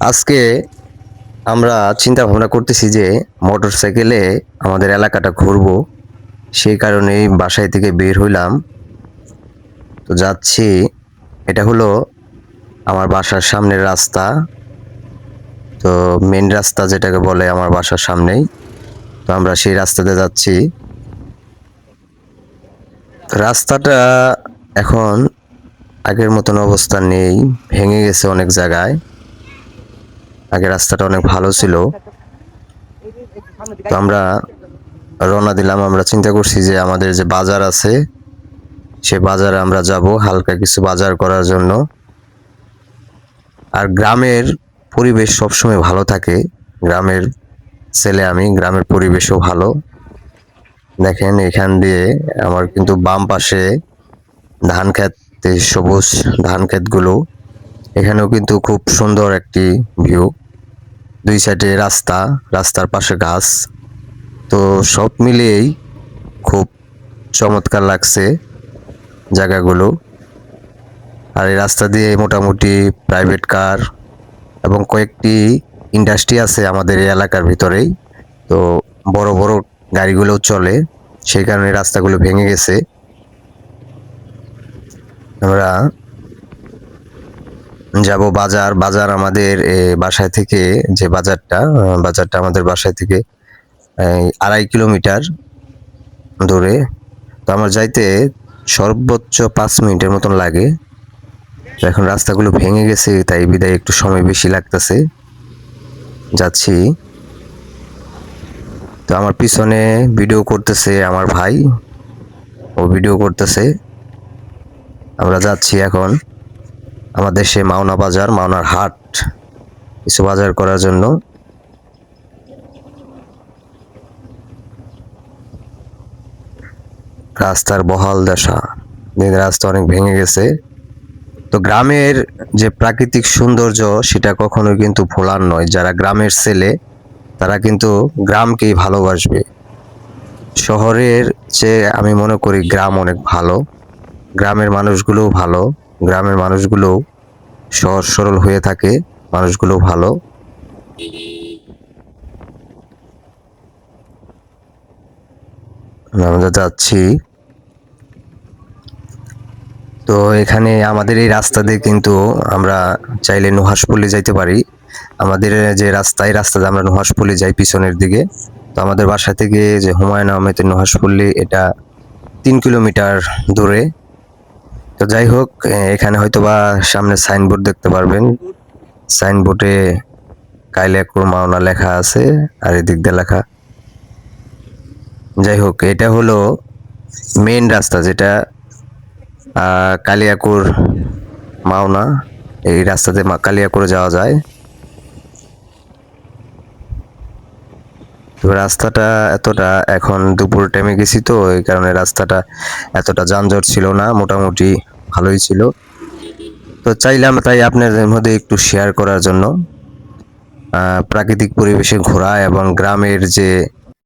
আজকে আমরা চিন্তা ভাবনা করতেছি যে মোটরসাইকেলে আমাদের এলাকাটা ঘুরবো। সেই কারণেই বাসায় থেকে বের হইলাম। তো যাচ্ছি, এটা হলো আমার বাসার সামনের রাস্তা। তো মেন রাস্তা যেটাকে বলে আমার বাসার সামনেই। তো আমরা সেই রাস্তাতে যাচ্ছি। রাস্তাটা এখন আগের মতন অবস্থা নেই, ভেঙে গেছে অনেক জায়গায়। আগে রাস্তাটা অনেক ভালো ছিল। তো আমরা রওনা দিলাম। আমরা চিন্তা করছি যে আমাদের যে বাজার আছে সে বাজারে আমরা যাব হালকা কিছু বাজার করার জন্য। আর গ্রামের পরিবেশ সবসময় ভালো থাকে। গ্রামের ছেলে আমি, গ্রামের পরিবেশও ভালো। দেখেন এখান দিয়ে আমার কিন্তু বাম পাশে ধান ক্ষেত, সবুজ ধান ক্ষেতগুলো। এখানেও কিন্তু খুব সুন্দর একটি ভিউ। দুই সাইডে রাস্তা, রাস্তার পাশে গাছ। তো সব মিলিয়েই খুব চমৎকার লাগছে জায়গাগুলো। আর এই রাস্তা দিয়ে মোটামুটি প্রাইভেট কার এবং কয়েকটি ইন্ডাস্ট্রি আছে আমাদের এই এলাকার ভিতরেই। তো বড় বড় গাড়িগুলোও চলে, সেই কারণে রাস্তাগুলো ভেঙে গেছে। আমরা যাব বাজার। বাজার আমাদের বাসায় থেকে, যে বাজারটা আমাদের বাসায় থেকে 2.5 কিলোমিটার দূরে। তো আমার যাইতে সর্বোচ্চ 5 মিনিটের মতন লাগে। তো এখন রাস্তাগুলো ভেঙে গেছে, তাই বিদায় একটু সময় বেশি লাগতেছে। যাচ্ছি। তো আমার পিছনে ভিডিও করতেছে আমার ভাই, ও ভিডিও করতেছে। আমরা যাচ্ছি এখন আমাদের সে মাওনা বাজার, মাওনার হাট, কিছু বাজার করার জন্য। রাস্তার বহাল দশা, রাস্তা অনেক ভেঙে গেছে। তো গ্রামের যে প্রাকৃতিক সৌন্দর্য সেটা কখনোই কিন্তু ভোলার নয়। যারা গ্রামের ছেলে তারা কিন্তু গ্রামকেই ভালোবাসবে। শহরের চেয়ে আমি মনে করি গ্রাম অনেক ভালো। গ্রামের মানুষগুলোও ভালো, গ্রামের মানুষগুলো সহজ সরল হয়ে থাকে, মানুষগুলো ভালো। আমরা যাচ্ছি। তো এখানে আমাদের এই রাস্তা দিয়ে কিন্তু আমরা চাইলে নুহাসপল্লী যাইতে পারি। আমাদের যে রাস্তা, এই রাস্তাতে আমরা নুহাসপল্লী যাই পিছনের দিকে। তো আমাদের বাসা থেকে যে হুমায়ুন আহমেদের নুহাসপল্লী, এটা 3 কিলোমিটার দূরে। তো যাই হোক, এখানে হয়তোবা সামনে সাইনবোর্ড দেখতে পারবেন। সাইনবোর্ডে কালিয়াকুর মাওনা লেখা আছে, আর এদিক দিয়ে লেখা। যাই হোক, এটা হলো মেন রাস্তা, যেটা কালিয়াকুর মাওনা। এই রাস্তাতে কালিয়াকুরে যাওয়া যায়। তো রাস্তাটা এতটা, এখন দুপুর টাইমে গেছি তো এই কারণে রাস্তাটা এতটা যানজট ছিল না, মোটামুটি ভালোই ছিল। তো চাইলাম তাই আপনাদের মধ্যে একটু শেয়ার করার জন্য প্রাকৃতিক পরিবেশে ঘোরা এবং গ্রামের যে